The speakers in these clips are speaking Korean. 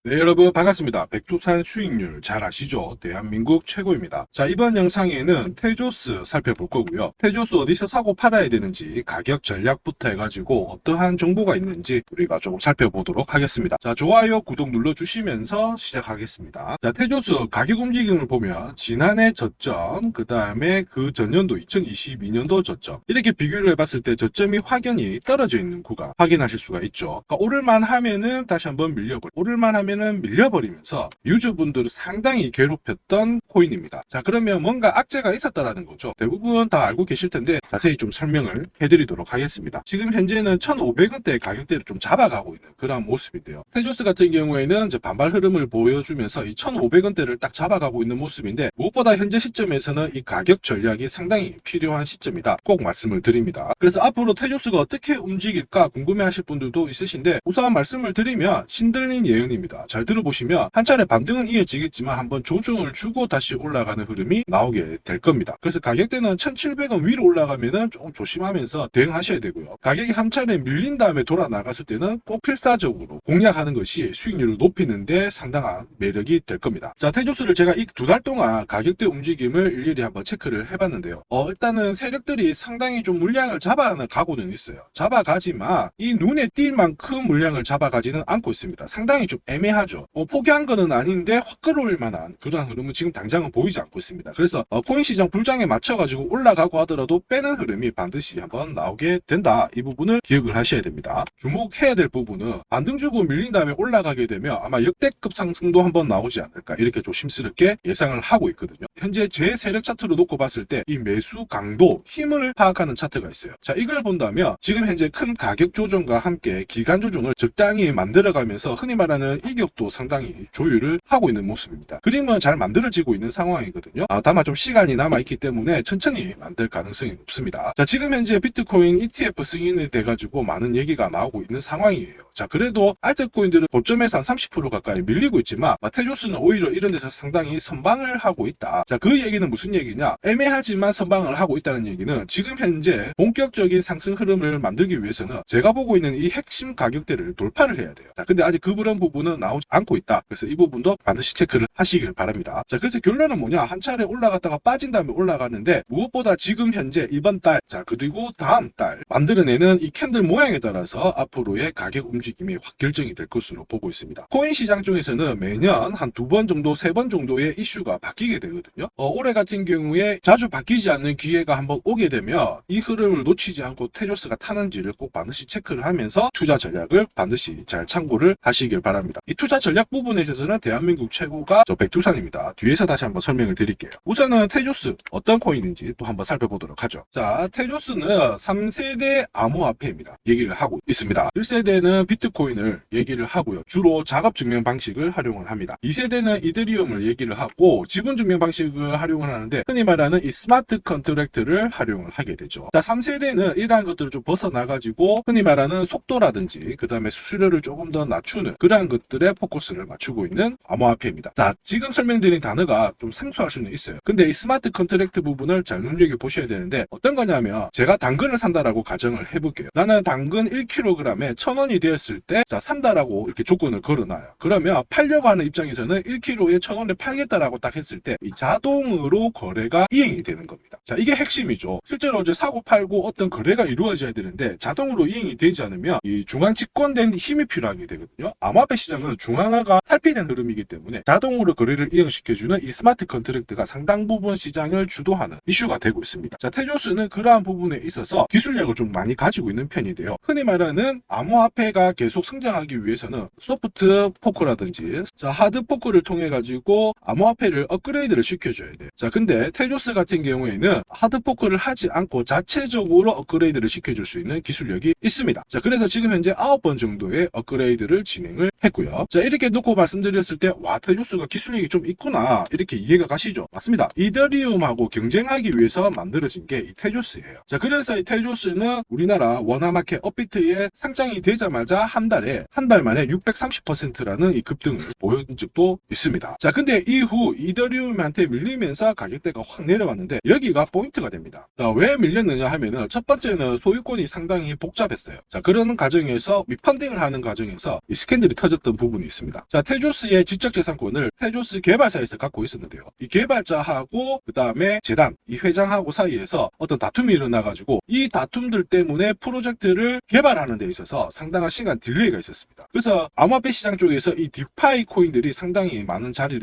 네, 여러분 반갑습니다. 백두산 수익률 잘 아시죠? 대한민국 최고입니다. 자, 이번 영상에는 테조스 살펴볼 거고요. 테조스 어디서 사고 팔아야 되는지 가격 전략부터 해가지고 어떠한 정보가 있는지 우리가 조금 살펴보도록 하겠습니다. 자, 좋아요, 구독 눌러주시면서 시작하겠습니다. 자, 테조스 가격 움직임을 보면 지난해 저점, 그 다음에 그 전년도 2022년도 저점 이렇게 비교를 해봤을 때 저점이 확연히 떨어져 있는 구간 확인하실 수가 있죠. 그러니까 오를만 하면은 다시 한번 오를만 하면 밀려버리면서 유저분들을 상당히 괴롭혔던 코인입니다. 자, 그러면 뭔가 악재가 있었다라는 거죠. 대부분 다 알고 계실 텐데 자세히 좀 설명을 해드리도록 하겠습니다. 지금 현재는 1,500원대 가격대를 좀 잡아가고 있는 그런 모습인데요. 테조스 같은 경우에는 이제 반발 흐름을 보여주면서 이 1,500원대를 딱 잡아가고 있는 모습인데 무엇보다 현재 시점에서는 이 가격 전략이 상당히 필요한 시점이다. 꼭 말씀을 드립니다. 그래서 앞으로 테조스가 어떻게 움직일까 궁금해하실 분들도 있으신데 우선 말씀을 드리면 신들린 예언입니다. 잘 들어보시면 한 차례 반등은 이어지겠지만 한번 조정을 주고 다시 올라가는 흐름이 나오게 될 겁니다. 그래서 가격대는 1,700원 위로 올라가면은 조금 조심하면서 대응하셔야 되고요. 가격이 한 차례 밀린 다음에 돌아 나갔을 때는 꼭 필사적으로 공략하는 것이 수익률을 높이는데 상당한 매력이 될 겁니다. 자, 테조스를 제가 이 두 달 동안 가격대 움직임을 일일이 한번 체크를 해봤는데요. 일단은 세력들이 상당히 좀 물량을 잡아가고는 있어요. 잡아가지만 이 눈에 띌 만큼 물량을 잡아가지는 않고 있습니다. 상당히 좀 애매하죠. 포기한 거는 아닌데 확 끌어올 만한 그런 흐름은 지금 당장은 보이지 않고 있습니다. 그래서 코인 시장 불장에 맞춰가지고 올라가고 하더라도 빼는 흐름이 반드시 한번 나오게 된다. 이 부분을 기억을 하셔야 됩니다. 주목해야 될 부분은 반등 주고 밀린 다음에 올라가게 되면 아마 역대급 상승도 한번 나오지 않을까 이렇게 조심스럽게 예상을 하고 있거든요. 현재 제 세력 차트로 놓고 봤을 때 이 매수 강도, 힘을 파악하는 차트가 있어요. 자, 이걸 본다면 지금 현재 큰 가격 조정과 함께 기간 조정을 적당히 만들어가면서 흔히 말하는 이격도 상당히 조율을 하고 있는 모습입니다. 그림은 잘 만들어지고 있는 상황이거든요. 다만 좀 시간이 남아있기 때문에 천천히 만들 가능성이 높습니다. 자, 지금 현재 비트코인 ETF 승인이 돼가지고 많은 얘기가 나오고 있는 상황이에요. 자, 그래도 알트코인들은 고점에서 한 30% 가까이 밀리고 있지만 테조스는 오히려 이런 데서 상당히 선방을 하고 있다. 자, 그 얘기는 무슨 얘기냐? 애매하지만 선방을 하고 있다는 얘기는 지금 현재 본격적인 상승 흐름을 만들기 위해서는 제가 보고 있는 이 핵심 가격대를 돌파를 해야 돼요. 자, 근데 아직 그런 부분은 나오지 않고 있다. 그래서 이 부분도 반드시 체크를 하시길 바랍니다. 자, 그래서 결론은 뭐냐? 한 차례 올라갔다가 빠진 다음에 올라가는데 무엇보다 지금 현재 이번 달, 자, 그리고 다음 달 만들어내는 이 캔들 모양에 따라서 앞으로의 가격 움직임이 확 결정이 될 것으로 보고 있습니다. 코인 시장 중에서는 매년 한 2번 정도, 3번 정도의 이슈가 바뀌게 되거든요. 올해 같은 경우에 자주 바뀌지 않는 기회가 한번 오게 되면 이 흐름을 놓치지 않고 테조스가 타는지를 꼭 반드시 체크를 하면서 투자 전략을 반드시 잘 참고를 하시길 바랍니다. 이 투자 전략 부분에 있어서는 대한민국 최고가 백두산입니다. 뒤에서 다시 한번 설명을 드릴게요. 우선은 테조스 어떤 코인인지 또 한번 살펴보도록 하죠. 자, 테조스는 3세대 암호화폐입니다. 얘기를 하고 있습니다. 1세대는 비트코인을 얘기를 하고요. 주로 작업 증명 방식을 활용을 합니다. 2세대는 이더리움을 얘기를 하고 지분 증명 방식을 활용을 하는데 흔히 말하는 이 스마트 컨트랙트를 활용을 하게 되죠. 자, 3세대는 이러한 것들을 좀 벗어나가지고 흔히 말하는 속도라든지 그 다음에 수수료를 조금 더 낮추는 그러한 것들에 포커스를 맞추고 있는 암호화폐입니다. 자, 지금 설명드린 단어가 좀 생소할 수는 있어요. 근데 이 스마트 컨트랙트 부분을 잘 눈여겨보셔야 되는데 어떤 거냐면 제가 당근을 산다라고 가정을 해볼게요. 나는 당근 1kg에 1,000원이 되었을 때 자, 산다라고 이렇게 조건을 걸어놔요. 그러면 팔려고 하는 입장에서는 1kg에 1,000원에 팔겠다라고 딱 했을 때 이 자동으로 거래가 이행이 되는 겁니다. 자, 이게 핵심이죠. 실제로 이제 사고 팔고 어떤 거래가 이루어져야 되는데 자동으로 이행이 되지 않으면 이 중앙 집권된 힘이 필요하게 되거든요. 암호화폐 시장은 중앙화가 탈피된 흐름이기 때문에 자동으로 거래를 이행시켜주는 이 스마트 컨트랙트가 상당 부분 시장을 주도하는 이슈가 되고 있습니다. 자, 테조스는 그러한 부분에 있어서 기술력을 좀 많이 가지고 있는 편인데요. 흔히 말하는 암호화폐가 계속 성장하기 위해서는 소프트 포크라든지 자, 하드 포크를 통해 가지고 암호화폐를 업그레이드를 시켜줘야 돼요. 자, 근데 테조스 같은 경우에는 하드 포크를 하지 않고 자체적으로 업그레이드를 시켜줄 수 있는 기술력이 있습니다. 자, 그래서 지금 현재 9번 정도의 업그레이드를 진행을 했고요. 자, 이렇게 놓고 말씀드렸을 때 와, 테조스가 기술력이 좀 있구나 이렇게 이해가 가시죠? 맞습니다. 이더리움하고 경쟁하기 위해서 만들어진 게 이 테조스예요. 자, 그래서 이 테조스는 우리나라 원화마켓 업비트에 상장이 되자마자 한 달 만에 630%라는 이 급등을 보여준 적도 있습니다. 자, 근데 이후 이더리움한테 밀리면서 가격대가 확 내려왔는데 여기가 포인트가 됩니다. 자, 왜 밀렸느냐 하면은 첫 번째는 소유권이 상당히 복잡했어요. 자, 그런 과정에서 미펀딩을 하는 과정에서 이 스캔들이 터졌던 부분 부분이 있습니다. 자, 테조스의 지적재산권을 테조스 개발사에서 갖고 있었는데요. 이 개발자하고 그 다음에 재단, 이 회장하고 사이에서 어떤 다툼이 일어나가지고 이 다툼들 때문에 프로젝트를 개발하는 데 있어서 상당한 시간 딜레이가 있었습니다. 그래서 암호화폐 시장 쪽에서 이 디파이 코인들이 상당히 많은 자리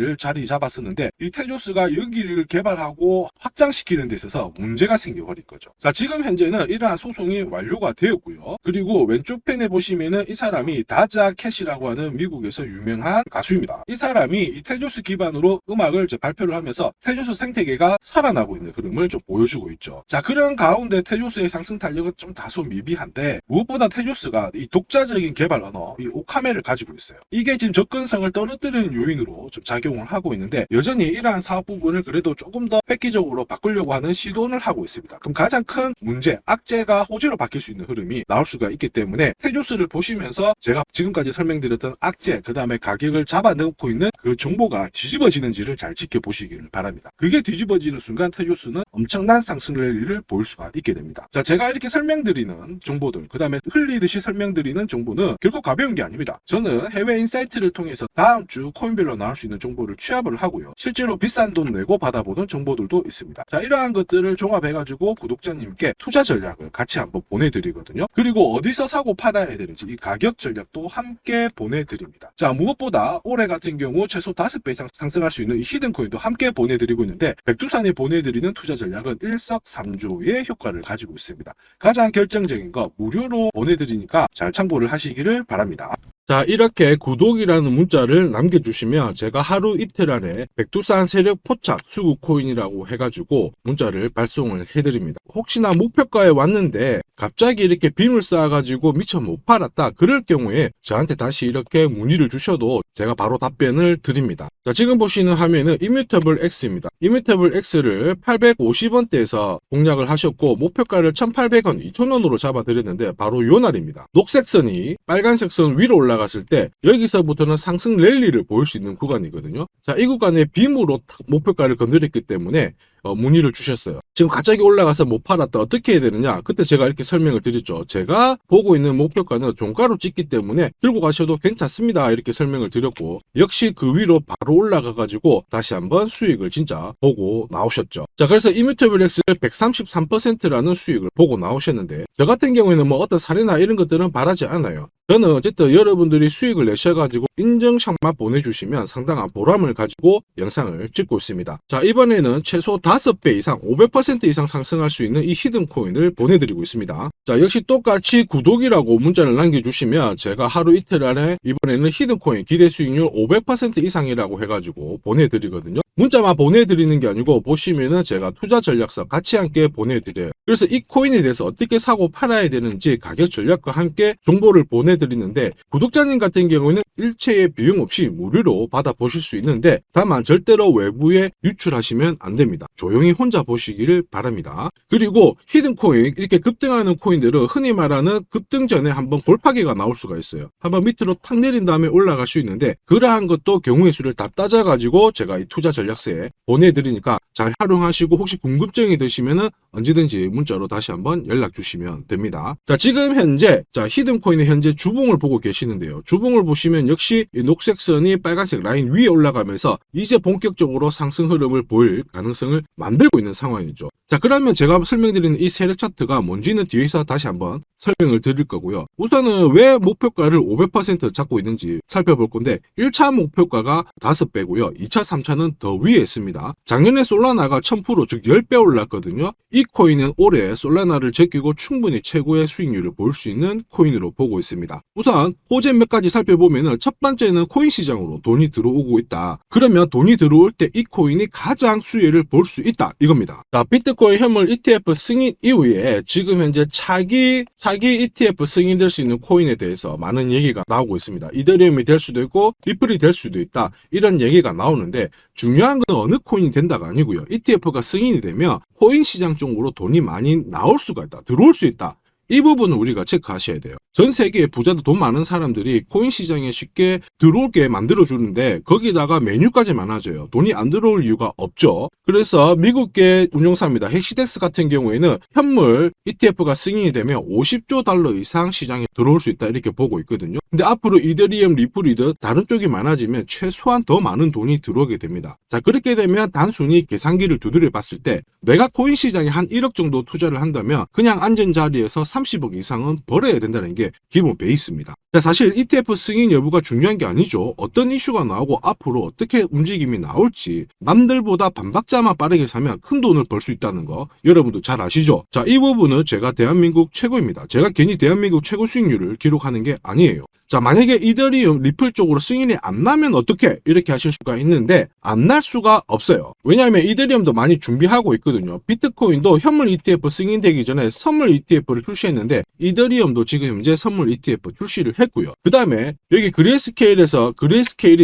잡았었는데 이 테조스가 여기를 개발하고 확장시키는 데 있어서 문제가 생겨버린 거죠. 자, 지금 현재는 이러한 소송이 완료가 되었고요. 그리고 왼쪽 펜에 보시면은 이 사람이 다자 캐시라고 하는 미국에서 유명한 가수입니다. 이 사람이 이 테조스 기반으로 음악을 발표를 하면서 테조스 생태계가 살아나고 있는 흐름을 좀 보여주고 있죠. 자, 그런 가운데 테조스의 상승 탄력은 좀 다소 미비한데 무엇보다 테조스가 이 독자적인 개발 언어, 이 오카메를 가지고 있어요. 이게 지금 접근성을 떨어뜨리는 요인으로 좀 작용을 하고 있는데 여전히 이러한 사업 부분을 그래도 조금 더 획기적으로 바꾸려고 하는 시도를 하고 있습니다. 그럼 가장 큰 문제, 악재가 호재로 바뀔 수 있는 흐름이 나올 수가 있기 때문에 테조스를 보시면서 제가 지금까지 설명드렸던 악재, 그 다음에 가격을 잡아넣고 있는 그 정보가 뒤집어지는지를 잘 지켜보시기를 바랍니다. 그게 뒤집어지는 순간 테조스는 엄청난 상승 랠리를 보일 수가 있게 됩니다. 자, 제가 이렇게 설명드리는 정보들, 그 다음에 흘리듯이 설명드리는 정보는 결코 가벼운 게 아닙니다. 저는 해외 인사이트를 통해서 다음 주 코인별로 나올 수 있는 정보를 취합을 하고요. 실제로 비싼 돈 내고 받아보는 정보들도 있습니다. 자, 이러한 것들을 종합해가지고 구독자님께 투자 전략을 같이 한번 보내드리거든요. 그리고 어디서 사고 팔아야 되는지 이 가격 전략도 함께 보내드립니다. 자, 무엇보다 올해 같은 경우 최소 5배 이상 상승할 수 있는 이 히든코인도 함께 보내드리고 있는데 백두산이 보내드리는 투자 전략은 일석삼조의 효과를 가지고 있습니다. 가장 결정적인 거 무료로 보내드리니까 잘 참고를 하시기를 바랍니다. 자, 이렇게 구독이라는 문자를 남겨주시면 제가 하루 이틀 안에 백두산 세력 포착 수급 코인이라고 해가지고 문자를 발송을 해드립니다. 혹시나 목표가에 왔는데 갑자기 이렇게 빔을 쌓아가지고 미처 못 팔았다 그럴 경우에 저한테 다시 이렇게 문의를 주셔도 제가 바로 답변을 드립니다. 자, 지금 보시는 화면은 이뮤터블 X입니다. 이뮤터블 X를 850원대에서 공략을 하셨고 목표가를 1,800원, 2,000원으로 잡아드렸는데 바로 요 날입니다. 녹색 선이 빨간색 선 위로 올라갔을 때 여기서부터는 상승 랠리를 보일 수 있는 구간이거든요. 자, 이 구간에 빔으로 목표가를 건드렸기 때문에 문의를 주셨어요. 지금 갑자기 올라가서 못 팔았다 어떻게 해야 되느냐, 그때 제가 이렇게 설명을 드렸죠. 제가 보고 있는 목표가는 종가로 찍기 때문에 들고 가셔도 괜찮습니다 이렇게 설명을 드렸고, 역시 그 위로 바로 올라가 가지고 다시 한번 수익을 진짜 보고 나오셨죠. 자, 그래서 이뮤터블 X를 133%라는 수익을 보고 나오셨는데 저 같은 경우에는 뭐 어떤 사례나 이런 것들은 바라지 않아요. 저는 어쨌든 여러분들이 수익을 내셔가지고 인증샷만 보내주시면 상당한 보람을 가지고 영상을 찍고 있습니다. 자, 이번에는 최소 5배 이상 500% 이상 상승할 수 있는 이 히든코인을 보내드리고 있습니다. 자, 역시 똑같이 구독이라고 문자를 남겨주시면 제가 하루 이틀 안에 이번에는 히든코인 기대 수익률 500% 이상이라고 해가지고 보내드리거든요. 문자만 보내드리는 게 아니고 보시면은 제가 투자 전략서 같이 함께 보내드려요. 그래서 이 코인에 대해서 어떻게 사고 팔아야 되는지 가격 전략과 함께 정보를 보내드리는데 구독자님 같은 경우는 일체의 비용 없이 무료로 받아보실 수 있는데 다만 절대로 외부에 유출하시면 안 됩니다. 조용히 혼자 보시기를 바랍니다. 그리고 히든코인 이렇게 급등하는 코인들은 흔히 말하는 급등 전에 한번 골파기가 나올 수가 있어요. 한번 밑으로 탁 내린 다음에 올라갈 수 있는데 그러한 것도 경우의 수를 다 따져가지고 제가 이 투자 전략서에 보내드리니까 잘 활용하시고 혹시 궁금증이 드시면은 언제든지 문자로 다시 한번 연락 주시면 됩니다. 자, 지금 현재 히든코인의 현재 주봉을 보고 계시는데요. 주봉을 보시면 역시 이 녹색 선이 빨간색 라인 위에 올라가면서 이제 본격적으로 상승 흐름을 보일 가능성을 만들고 있는 상황이죠. 자, 그러면 제가 설명드리는 이 세력 차트가 뭔지는 뒤에서 다시 한번 설명을 드릴 거고요. 우선은 왜 목표가를 500% 잡고 있는지 살펴볼 건데 1차 목표가가 5배고요. 2차, 3차는 더 위에 있습니다. 작년에 솔라나가 1000% 즉 10배 올랐거든요. 이 코인은 올해 솔라나를 제끼고 충분히 최고의 수익률을 볼 수 있는 코인으로 보고 있습니다. 우선 호재 몇 가지 살펴보면은 첫 번째는 코인 시장으로 돈이 들어오고 있다. 그러면 돈이 들어올 때 이 코인이 가장 수혜를 볼 수 있다 이겁니다. 자, 비트코인 현물 ETF 승인 이후에 지금 현재 차기 ETF 승인될 수 있는 코인에 대해서 많은 얘기가 나오고 있습니다. 이더리움이 될 수도 있고 리플이 될 수도 있다 이런 얘기가 나오는데 중요한 건 어느 코인이 된다가 아니고요. ETF가 승인이 되면 코인 시장 쪽으로 돈이 많이 나올 수가 있다, 들어올 수 있다, 이 부분은 우리가 체크하셔야 돼요. 전 세계의 부자도 돈 많은 사람들이 코인 시장에 쉽게 들어오게 만들어주는데 거기다가 메뉴까지 많아져요. 돈이 안 들어올 이유가 없죠. 그래서 미국계 운용사입니다. 헥시덱스 같은 경우에는 현물 ETF가 승인이 되면 50조 달러 이상 시장에 들어올 수 있다 이렇게 보고 있거든요. 근데 앞으로 이더리움, 리플이든 다른 쪽이 많아지면 최소한 더 많은 돈이 들어오게 됩니다. 자, 그렇게 되면 단순히 계산기를 두드려 봤을 때 내가 코인 시장에 한 1억 정도 투자를 한다면 그냥 앉은 자리에서 30억 이상은 벌어야 된다는 게 기본 베이스입니다. 자, 사실 ETF 승인 여부가 중요한 게 아니죠. 어떤 이슈가 나오고 앞으로 어떻게 움직임이 나올지 남들보다 반박자만 빠르게 사면 큰 돈을 벌 수 있다는 거 여러분도 잘 아시죠? 자, 이 부분은 제가 대한민국 최고입니다. 제가 괜히 대한민국 최고 수익률을 기록하는 게 아니에요. 자, 만약에 이더리움, 리플 쪽으로 승인이 안 나면 어떻게? 이렇게 하실 수가 있는데 안 날 수가 없어요. 왜냐하면 이더리움도 많이 준비하고 있거든요. 비트코인도 현물 ETF 승인되기 전에 선물 ETF를 출시했는데 이더리움도 지금 현재 선물 ETF 출시를 했고요. 그 다음에 여기 그레이스케일이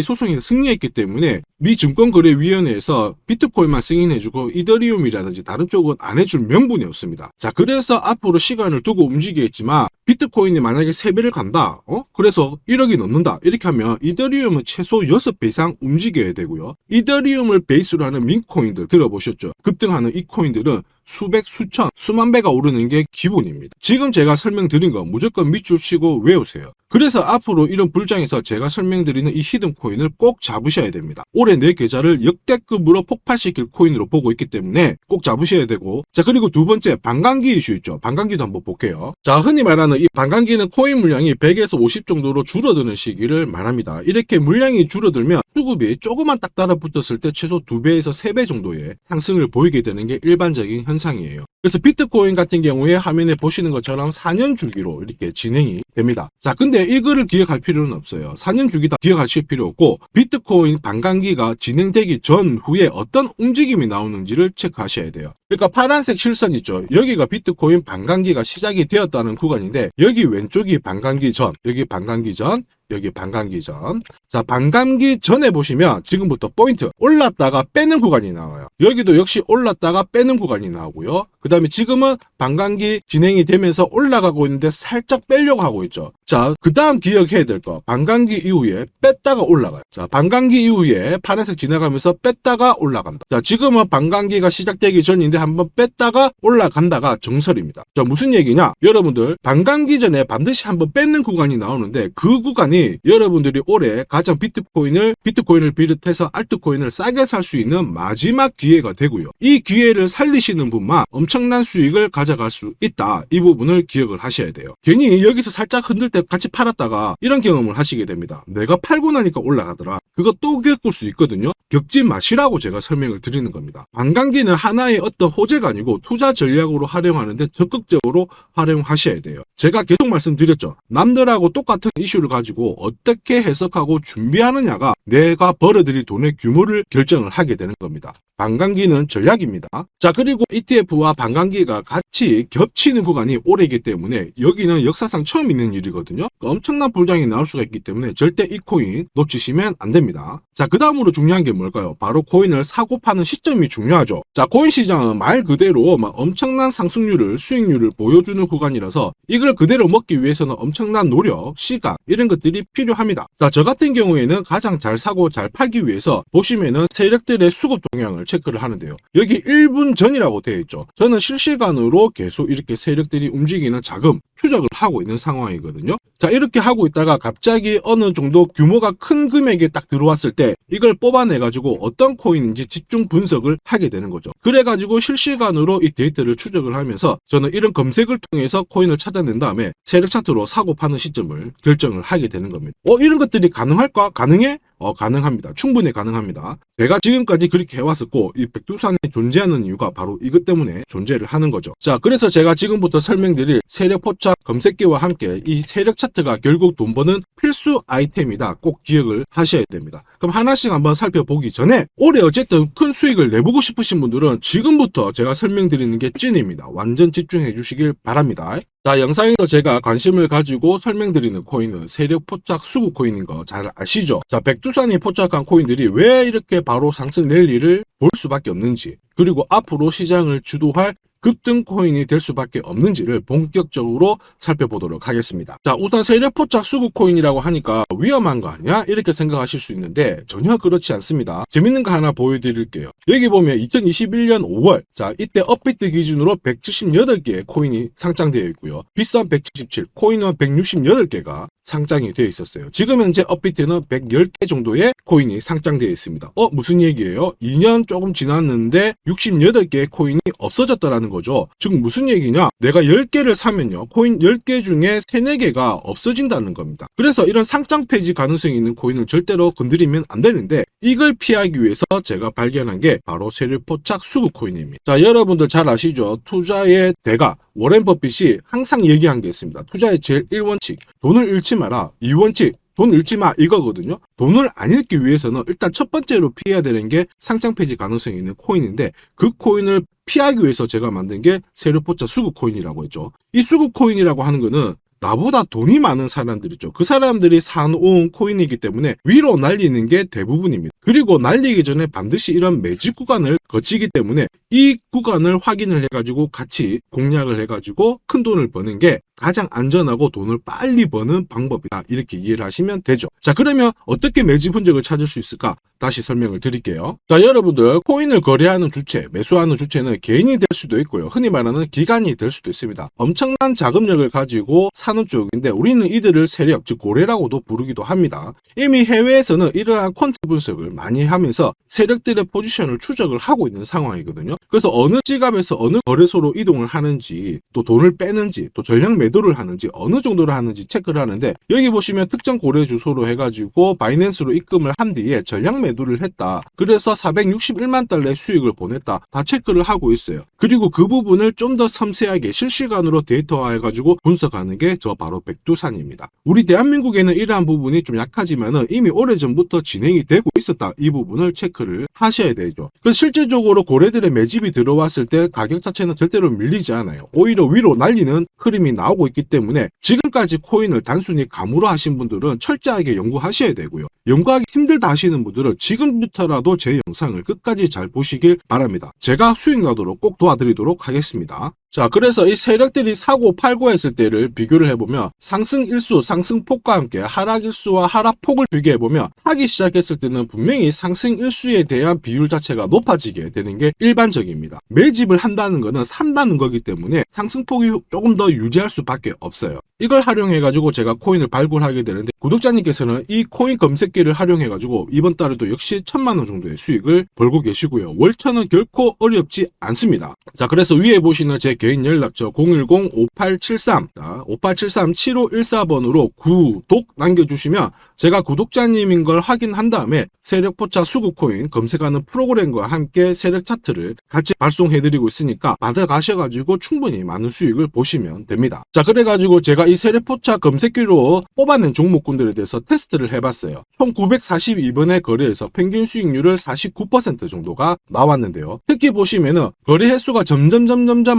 소송에 승리했기 때문에 미 증권거래위원회에서 비트코인만 승인해주고 이더리움이라든지 다른 쪽은 안 해줄 명분이 없습니다. 자, 그래서 앞으로 시간을 두고 움직이겠지만 비트코인이 만약에 3배를 간다. 그래서 1억이 넘는다. 이렇게 하면 이더리움은 최소 6배 이상 움직여야 되고요. 이더리움을 베이스로 하는 민코인들 들어보셨죠? 급등하는 이 코인들은 수백, 수천, 수만 배가 오르는 게 기본입니다. 지금 제가 설명드린 거 무조건 밑줄 치고 외우세요. 그래서 앞으로 이런 불장에서 제가 설명드리는 이 히든코인을 꼭 잡으셔야 됩니다. 올해 내 계좌를 역대급으로 폭발시킬 코인으로 보고 있기 때문에 꼭 잡으셔야 되고, 자, 그리고 두 번째 반감기 이슈 있죠. 반감기도 한번 볼게요. 자, 흔히 말하는 이 반감기는 코인 물량이 100에서 50 정도로 줄어드는 시기를 말합니다. 이렇게 물량이 줄어들면 수급이 조금만 딱 달라붙었을 때 최소 2배에서 3배 정도의 상승을 보이게 되는 게 일반적인 현상이에요. 그래서 비트코인 같은 경우에 화면에 보시는 것처럼 4년 주기로 이렇게 진행이 됩니다. 자, 근데 이거를 기억할 필요는 없어요. 4년 주기 다 기억하실 필요 없고 비트코인 반감기가 진행되기 전후에 어떤 움직임이 나오는지를 체크하셔야 돼요. 그러니까 파란색 실선 있죠. 여기가 비트코인 반감기가 시작이 되었다는 구간인데 여기 왼쪽이 반감기 전, 여기 반감기 전, 여기 반감기 전. 자, 반감기 전에 보시면 지금부터 포인트 올랐다가 빼는 구간이 나와요. 여기도 역시 올랐다가 빼는 구간이 나오고요. 그 다음에 지금은 반감기 진행이 되면서 올라가고 있는데 살짝 빼려고 하고 있죠. 자, 그 다음 기억해야 될 거, 반감기 이후에 뺐다가 올라가요. 자, 반감기 이후에 파란색 지나가면서 뺐다가 올라간다. 자, 지금은 반감기가 시작되기 전인데 한번 뺐다가 올라간다가 정설입니다. 자, 무슨 얘기냐? 여러분들 반감기 전에 반드시 한번 뺏는 구간이 나오는데 그 구간이 여러분들이 올해 가장 비트코인을 비롯해서 알트코인을 싸게 살 수 있는 마지막 기회가 되고요. 이 기회를 살리시는 분만 엄청난 수익을 가져갈 수 있다. 이 부분을 기억을 하셔야 돼요. 괜히 여기서 살짝 흔들 때 같이 팔았다가 이런 경험을 하시게 됩니다. 내가 팔고 나니까 올라가더라. 그거 또 겪을 수 있거든요. 겪지 마시라고 제가 설명을 드리는 겁니다. 반감기는 하나의 어떤 호재가 아니고 투자 전략으로 활용하는데 적극적으로 활용하셔야 돼요. 제가 계속 말씀드렸죠. 남들하고 똑같은 이슈를 가지고 어떻게 해석하고 준비하느냐가 내가 벌어들일 돈의 규모를 결정을 하게 되는 겁니다. 반감기는 전략입니다. 자, 그리고 ETF와 반감기가 같이 겹치는 구간이 올해이기 때문에 여기는 역사상 처음 있는 일이거든요. 엄청난 불장이 나올 수가 있기 때문에 절대 이 코인 놓치시면 안 됩니다. 자, 그 다음으로 중요한 게 뭘까요? 바로 코인을 사고 파는 시점이 중요하죠. 자, 코인 시장은 말 그대로 엄청난 상승률을, 수익률을 보여주는 구간이라서 이걸 그대로 먹기 위해서는 엄청난 노력, 시간 이런 것들이 필요합니다. 자, 저 같은 경우에는 가장 잘 사고 잘 팔기 위해서 보시면은 세력들의 수급 동향을 체크를 하는데요. 여기 1분 전이라고 되어 있죠. 저는 실시간으로 계속 이렇게 세력들이 움직이는 자금 추적을 하고 있는 상황이거든요. 자, 이렇게 하고 있다가 갑자기 어느 정도 규모가 큰 금액이 딱 들어왔을 때 이걸 뽑아내가지고 어떤 코인인지 집중 분석을 하게 되는 거죠. 그래가지고 실시간으로 이 데이터를 추적을 하면서 저는 이런 검색을 통해서 코인을 찾아낸 다음에 세력 차트로 사고 파는 시점을 결정을 하게 되는 겁니다. 이런 것들이 가능할까? 가능해? 가능합니다. 충분히 가능합니다. 제가 지금까지 그렇게 해왔었고 이 백두산이 존재하는 이유가 바로 이것 때문에 존재를 하는 거죠. 자, 그래서 제가 지금부터 설명드릴 세력 포착 검색기와 함께 이 세력 차트가 결국 돈 버는 필수 아이템이다. 꼭 기억을 하셔야 됩니다. 그럼 하나씩 한번 살펴보기 전에 올해 어쨌든 큰 수익을 내보고 싶으신 분들은 지금부터 제가 설명드리는 게 찐입니다. 완전 집중해 주시길 바랍니다. 자, 영상에서 제가 관심을 가지고 설명드리는 코인은 세력 포착 수급 코인인 거 잘 아시죠? 자, 백두산이 포착한 코인들이 왜 이렇게 바로 상승 랠리를 볼 수밖에 없는지, 그리고 앞으로 시장을 주도할 급등 코인이 될 수밖에 없는지를 본격적으로 살펴보도록 하겠습니다. 자, 우선 세력포착 수급 코인이라고 하니까 위험한 거 아니야? 이렇게 생각하실 수 있는데 전혀 그렇지 않습니다. 재밌는 거 하나 보여드릴게요. 여기 보면 2021년 5월, 자, 이때 업비트 기준으로 178개의 코인이 상장되어 있고요. 비싼 177, 코인은 168개가 상장이 되어 있었어요. 지금 현재 업비트는 110개 정도의 코인이 상장되어 있습니다. 무슨 얘기예요? 2년 조금 지났는데 68개의 코인이 없어졌다라는 거죠. 즉 무슨 얘기냐? 내가 10개를 사면요, 코인 10개 중에 3, 4개가 없어진다는 겁니다. 그래서 이런 상장 폐지 가능성이 있는 코인은 절대로 건드리면 안 되는데, 이걸 피하기 위해서 제가 발견한 게 바로 세력포착 수급 코인입니다. 자, 여러분들 잘 아시죠? 투자의 대가 워렌 버핏이 항상 얘기한 게 있습니다. 투자의 제일 1원칙, 돈을 잃지 마라. 2원칙, 돈 잃지 마, 이거거든요. 돈을 안 잃기 위해서는 일단 첫 번째로 피해야 되는 게 상장 폐지 가능성이 있는 코인인데, 그 코인을 피하기 위해서 제가 만든 게 세력포착 수급 코인이라고 했죠. 이 수급 코인이라고 하는 거는 나보다 돈이 많은 사람들이죠. 그 사람들이 사놓은 코인이기 때문에 위로 날리는 게 대부분입니다. 그리고 날리기 전에 반드시 이런 매집 구간을 거치기 때문에 이 구간을 확인을 해가지고 같이 공략을 해가지고 큰 돈을 버는 게 가장 안전하고 돈을 빨리 버는 방법이다, 이렇게 이해를 하시면 되죠. 자, 그러면 어떻게 매집 흔적을 찾을 수 있을까? 다시 설명을 드릴게요. 자, 여러분들 코인을 거래하는 주체, 매수하는 주체는 개인이 될 수도 있고요, 흔히 말하는 기관이 될 수도 있습니다. 엄청난 자금력을 가지고 사는 쪽인데 우리는 이들을 세력, 즉 고래라고도 부르기도 합니다. 이미 해외에서는 이러한 퀀트 분석을 많이 하면서 세력들의 포지션을 추적을 하고 있는 상황이거든요. 그래서 어느 지갑에서 어느 거래소로 이동을 하는지, 또 돈을 빼는지, 또 전략 매도를 하는지, 어느 정도를 하는지 체크를 하는데, 여기 보시면 특정 거래 주소로 해가지고 바이낸스로 입금을 한 뒤에 전략 매도를 했다, 그래서 461만 달러의 수익을 보냈다, 다 체크를 하고 있어요. 그리고 그 부분을 좀 더 섬세하게 실시간으로 데이터화해가지고 분석하는 게 저 바로 백두산입니다. 우리 대한민국에는 이러한 부분이 좀 약하지만은 이미 오래전부터 진행이 되고 있었다, 이 부분을 체크를 하셔야 되죠. 그래서 실질적으로 고래들의 매집이 들어왔을 때 가격 자체는 절대로 밀리지 않아요. 오히려 위로 날리는 흐름이 나오고 있기 때문에 지금까지 코인을 단순히 감으로 하신 분들은 철저하게 연구하셔야 되고요. 연구하기 힘들다 하시는 분들은 지금부터라도 제 영상을 끝까지 잘 보시길 바랍니다. 제가 수익 나도록 꼭 도와드리도록 하겠습니다. 자, 그래서 이 세력들이 사고 팔고 했을 때를 비교를 해보면 상승일수, 상승폭과 함께 하락일수와 하락폭을 비교해보면 사기 시작했을 때는 분명히 상승일수에 대한 비율 자체가 높아지게 되는 게 일반적입니다. 매집을 한다는 거는 산다는 거기 때문에 상승폭이 조금 더 유지할 수밖에 없어요. 이걸 활용해가지고 제가 코인을 발굴하게 되는데, 구독자님께서는 이 코인 검색기를 활용해가지고 이번 달에도 역시 1000만원 정도의 수익을 벌고 계시고요. 월천은 결코 어렵지 않습니다. 자, 그래서 위에 보시는 제 개인 연락처 010-5873-7514번으로 구독 남겨주시면 제가 구독자님인 걸 확인한 다음에 세력포착 수급코인 검색하는 프로그램과 함께 세력 차트를 같이 발송해드리고 있으니까 받아가셔가지고 충분히 많은 수익을 보시면 됩니다. 자, 그래가지고 제가 이 세력포착 검색기로 뽑아낸 종목군들에 대해서 테스트를 해봤어요. 총 942번의 거래에서 평균 수익률을 49% 정도가 나왔는데요. 특히 보시면은 거래 횟수가 점점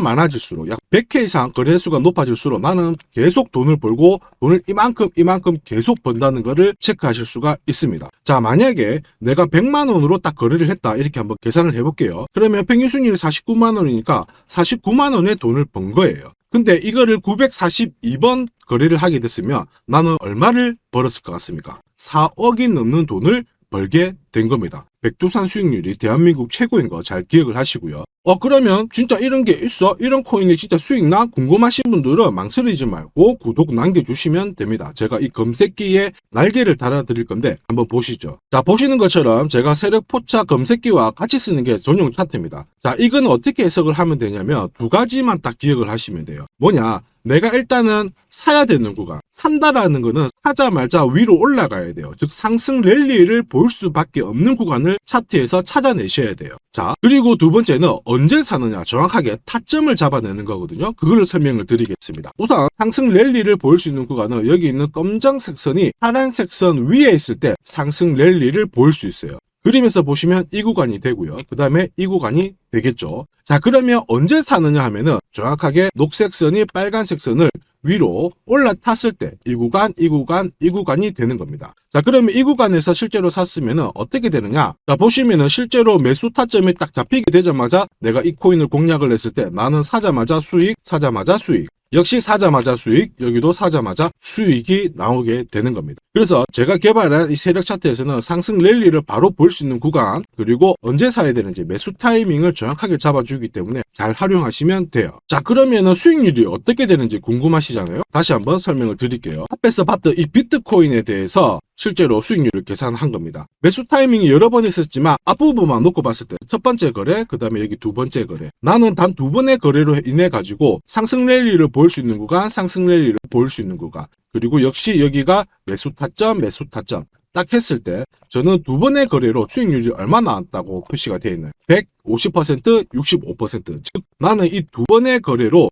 많아질수록 약 100회 이상 거래 횟수가 높아질수록 나는 계속 돈을 벌고 돈을 이만큼 계속 번다는 거를 체크하실 수가 있습니다. 자, 만약에 내가 100만원으로 딱 거래를 했다, 이렇게 한번 계산을 해볼게요. 그러면 평균 수익률이 49만원이니까 49만원의 돈을 번 거예요. 근데 이거를 942번 거래를 하게 됐으면 나는 얼마를 벌었을 것 같습니까? 4억이 넘는 돈을 벌게 된 겁니다. 백두산 수익률이 대한민국 최고인 거 잘 기억을 하시고요. 그러면 진짜 이런 게 있어? 이런 코인이 진짜 수익 나? 궁금하신 분들은 망설이지 말고 구독 남겨주시면 됩니다. 제가 이 검색기에 날개를 달아드릴 건데 한번 보시죠. 자, 보시는 것처럼 제가 세력포착 검색기와 같이 쓰는 게 전용 차트입니다. 자, 이건 어떻게 해석을 하면 되냐면 두 가지만 딱 기억을 하시면 돼요. 뭐냐? 내가 일단은 사야 되는 구간, 산다라는 거는 사자마자 위로 올라가야 돼요. 즉 상승 랠리를 볼 수밖에 없는 구간을 차트에서 찾아내셔야 돼요. 자, 그리고 두 번째는 언제 사느냐, 정확하게 타점을 잡아내는 거거든요. 그거를 설명을 드리겠습니다. 우선 상승 랠리를 보일 수 있는 구간은 여기 있는 검정색 선이 파란색 선 위에 있을 때 상승 랠리를 보일 수 있어요. 그림에서 보시면 이 구간이 되고요. 그 다음에 이 구간이 되겠죠. 자, 그러면 언제 사느냐 하면은 정확하게 녹색 선이 빨간색 선을 위로 올라탔을 때 이 구간, 이 구간, 이 구간이 되는 겁니다. 자, 그러면 이 구간에서 실제로 샀으면 어떻게 되느냐? 자, 보시면은 실제로 매수 타점이 딱 잡히게 되자마자 내가 이 코인을 공략을 했을 때 나는 사자마자 수익, 사자마자 수익. 역시 사자마자 수익, 여기도 사자마자 수익이 나오게 되는 겁니다. 그래서 제가 개발한 이 세력 차트에서는 상승 랠리를 바로 볼 수 있는 구간, 그리고 언제 사야 되는지 매수 타이밍을 정확하게 잡아주기 때문에 잘 활용하시면 돼요. 자, 그러면은 수익률이 어떻게 되는지 궁금하시잖아요. 다시 한번 설명을 드릴게요. 앞에서 봤던 이 비트코인에 대해서 실제로 수익률을 계산한 겁니다. 매수 타이밍이 여러 번 있었지만 앞부분만 놓고 봤을 때 첫 번째 거래, 그 다음에 여기 두 번째 거래. 나는 단 두 번의 거래로 인해 가지고 상승 랠리를 볼 수 있는 구간, 상승 랠리를 볼 수 있는 구간. 그리고 역시 여기가 매수 타점, 매수 타점. 딱 했을 때 저는 두 번의 거래로 수익률이 얼마나 나왔다고 표시가 되어 있나요? 150%, 65%. 즉 나는 이 두 번의 거래로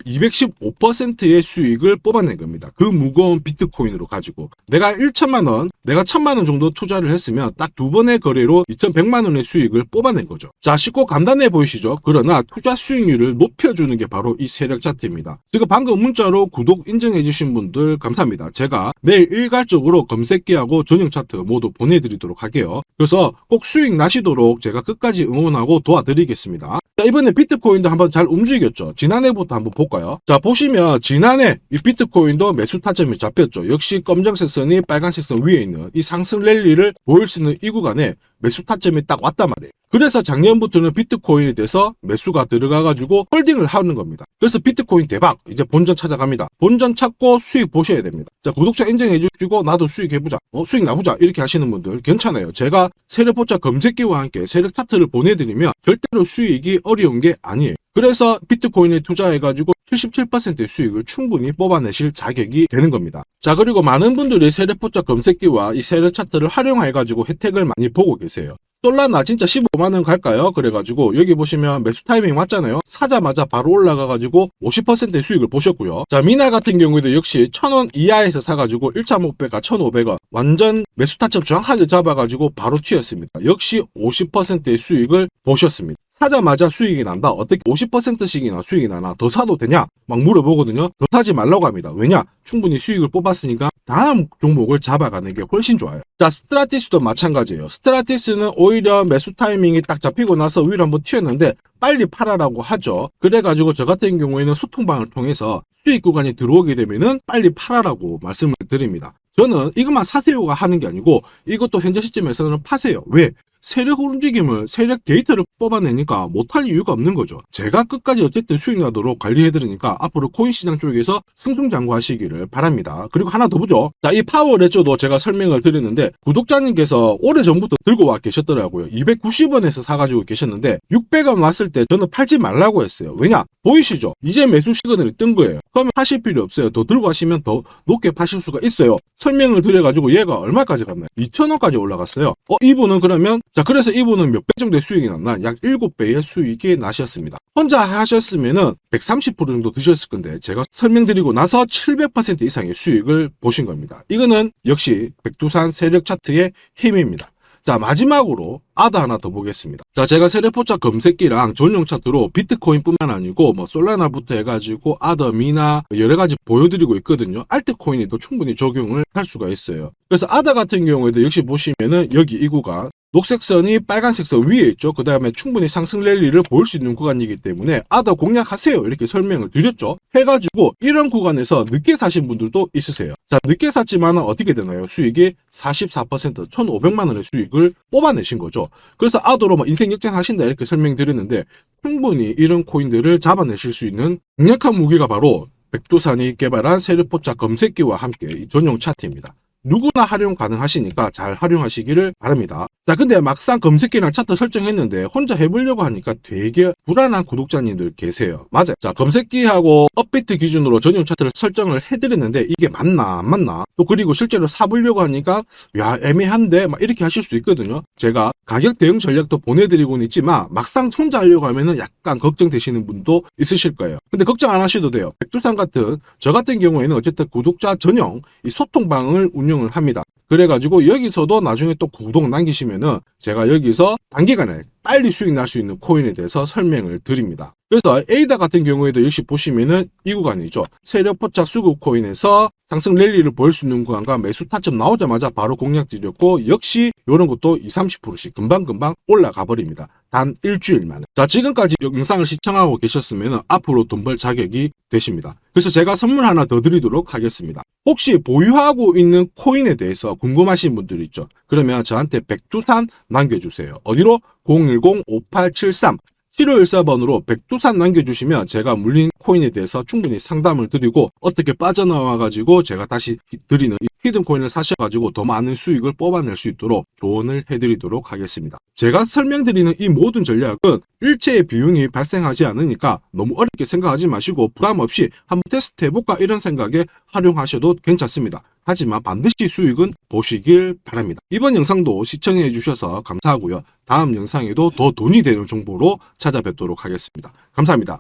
215%의 수익을 뽑아낸 겁니다. 그 무거운 비트코인으로 가지고 내가 1천만 원, 내가 1천만 원 정도 투자를 했으면 딱 두 번의 거래로 2,100만 원의 수익을 뽑아낸 거죠. 자, 쉽고 간단해 보이시죠? 그러나 투자 수익률을 높여주는 게 바로 이 세력 차트입니다. 지금 방금 문자로 구독 인증해 주신 분들 감사합니다. 제가 내일 일괄적으로 검색기하고 전용 차트 모두 보내드리도록 할게요. 그래서 꼭 수익 나시도록 제가 끝까지 응원하고 도와드리겠습니다. 자, 이번에 비트코인도 한번 잘 움직였죠. 지난해부터 한번 볼까요? 자, 보시면 지난해 이 비트코인도 매수 타점이 잡혔죠. 역시 검정색 선이 빨간색 선 위에 있는 이 상승 랠리를 보일 수 있는 이 구간에 매수 타점이 딱 왔단 말이에요. 그래서 작년부터는 비트코인에 대해서 매수가 들어가가지고 홀딩을 하는 겁니다. 그래서 비트코인 대박! 이제 본전 찾아갑니다. 본전 찾고 수익 보셔야 됩니다. 자, 구독자 인정해주시고 나도 수익해보자. 수익 나보자. 이렇게 하시는 분들 괜찮아요. 제가 세력포차 검색기와 함께 세력 차트를 보내드리면 절대로 수익이 어려운 게 아니에요. 그래서 비트코인에 투자해가지고 77%의 수익을 충분히 뽑아내실 자격이 되는 겁니다. 자, 그리고 많은 분들이 세력포차 검색기와 이 세력 차트를 활용해가지고 혜택을 많이 보고 계세요. 솔라나 진짜 15만원 갈까요? 그래가지고 여기 보시면 매수 타이밍 왔잖아요. 사자마자 바로 올라가가지고 50%의 수익을 보셨고요. 자, 미나 같은 경우에도 역시 1,000원 이하에서 사가지고 1,500가 1,500원 완전 매수 타점 정확하게 잡아가지고 바로 튀었습니다. 역시 50%의 수익을 보셨습니다. 사자마자 수익이 난다. 어떻게 50%씩이나 수익이 나나? 더 사도 되냐? 막 물어보거든요. 더 사지 말라고 합니다. 왜냐? 충분히 수익을 뽑았으니까 다음 종목을 잡아가는 게 훨씬 좋아요. 자, 스트라티스도 마찬가지예요. 스트라티스는 오히려 매수 타이밍이 딱 잡히고 나서 위로 한번 튀었는데 빨리 팔아라고 하죠. 그래가지고 저 같은 경우에는 소통방을 통해서 수익 구간이 들어오게 되면은 빨리 팔아라고 말씀을 드립니다. 저는 이것만 사세요가 하는 게 아니고 이것도 현재 시점에서는 파세요. 왜? 세력 움직임을 세력 데이터를 뽑아내니까 못할 이유가 없는 거죠. 제가 끝까지 어쨌든 수익 나도록 관리해드리니까 앞으로 코인 시장 쪽에서 승승장구하시기를 바랍니다. 그리고 하나 더 보죠. 자, 이 파워레저도 제가 설명을 드렸는데 구독자님께서 오래전부터 들고 와 계셨더라고요. 290원에서 사가지고 계셨는데 600원 왔을 때 저는 팔지 말라고 했어요. 왜냐? 보이시죠? 이제 매수 시그널이 뜬 거예요. 그러면 하실 필요 없어요. 더 들고 가시면 더 높게 파실 수가 있어요. 설명을 드려가지고 얘가 얼마까지 갔나요? 2,000원까지 올라갔어요. 이분은 그러면 자, 그래서 이분은 몇 배 정도의 수익이 났나? 약 7배의 수익이 나셨습니다. 혼자 하셨으면은 130% 정도 드셨을 건데 제가 설명드리고 나서 700% 이상의 수익을 보신 겁니다. 이거는 역시 백두산 세력 차트의 힘입니다. 자, 마지막으로 아더 하나 더 보겠습니다. 자, 제가 세력포차 검색기랑 전용 차트로 비트코인뿐만 아니고 뭐 솔라나부터 해가지고 아더, 미나 여러 가지 보여드리고 있거든요. 알트코인에도 충분히 적용을 할 수가 있어요. 그래서 아더 같은 경우에도 역시 보시면은 여기 이 구간 녹색 선이 빨간색 선 위에 있죠. 그 다음에 충분히 상승 랠리를 볼 수 있는 구간이기 때문에 아더 공략하세요. 이렇게 설명을 드렸죠. 해가지고 이런 구간에서 늦게 사신 분들도 있으세요. 자, 늦게 샀지만 어떻게 되나요? 수익이 44%, 1,500만 원의 수익을 뽑아내신 거죠. 그래서 아더로 뭐 인생 역전하신다 이렇게 설명드렸는데 충분히 이런 코인들을 잡아내실 수 있는 강력한 무기가 바로 백두산이 개발한 세력포차 검색기와 함께 이 전용 차트입니다. 누구나 활용 가능하시니까 잘 활용하시기를 바랍니다. 자, 근데 막상 검색기랑 차트 설정했는데 혼자 해보려고 하니까 되게 불안한 구독자님들 계세요. 맞아요. 자, 검색기하고 업비트 기준으로 전용 차트를 설정을 해드렸는데 이게 맞나 안 맞나? 또 그리고 실제로 사보려고 하니까 야, 애매한데 막 이렇게 하실 수 있거든요. 제가 가격 대응 전략도 보내드리고는 있지만 막상 혼자 하려고 하면은 약간 걱정되시는 분도 있으실 거예요. 근데 걱정 안 하셔도 돼요. 백두산 같은 저 같은 경우에는 어쨌든 구독자 전용 이 소통방을 운영을 합니다. 그래가지고 여기서도 나중에 또 구독 남기시면은 제가 여기서 단기간에 빨리 수익 날 수 있는 코인에 대해서 설명을 드립니다. 그래서 에이다 같은 경우에도 역시 보시면은 이 구간이죠. 세력 포착 수급 코인에서 상승 랠리를 보일 수 있는 구간과 매수 타점 나오자마자 바로 공략 드렸고, 역시 이런 것도 20, 30%씩 금방금방 올라가 버립니다. 단 일주일 만에. 자, 지금까지 영상을 시청하고 계셨으면 앞으로 돈 벌 자격이 되십니다. 그래서 제가 선물 하나 더 드리도록 하겠습니다. 혹시 보유하고 있는 코인에 대해서 궁금하신 분들 있죠? 그러면 저한테 백두산 남겨주세요. 어디로? 010-5873 7514번으로 백두산 남겨주시면 제가 물린 코인에 대해서 충분히 상담을 드리고, 어떻게 빠져나와가지고 제가 다시 드리는 이 히든 코인을 사셔가지고 더 많은 수익을 뽑아낼 수 있도록 조언을 해드리도록 하겠습니다. 제가 설명드리는 이 모든 전략은 일체의 비용이 발생하지 않으니까 너무 어렵게 생각하지 마시고 부담 없이 한번 테스트 해볼까 이런 생각에 활용하셔도 괜찮습니다. 하지만 반드시 수익은 보시길 바랍니다. 이번 영상도 시청해 주셔서 감사하고요. 다음 영상에도 더 돈이 되는 정보로 찾아뵙도록 하겠습니다. 감사합니다.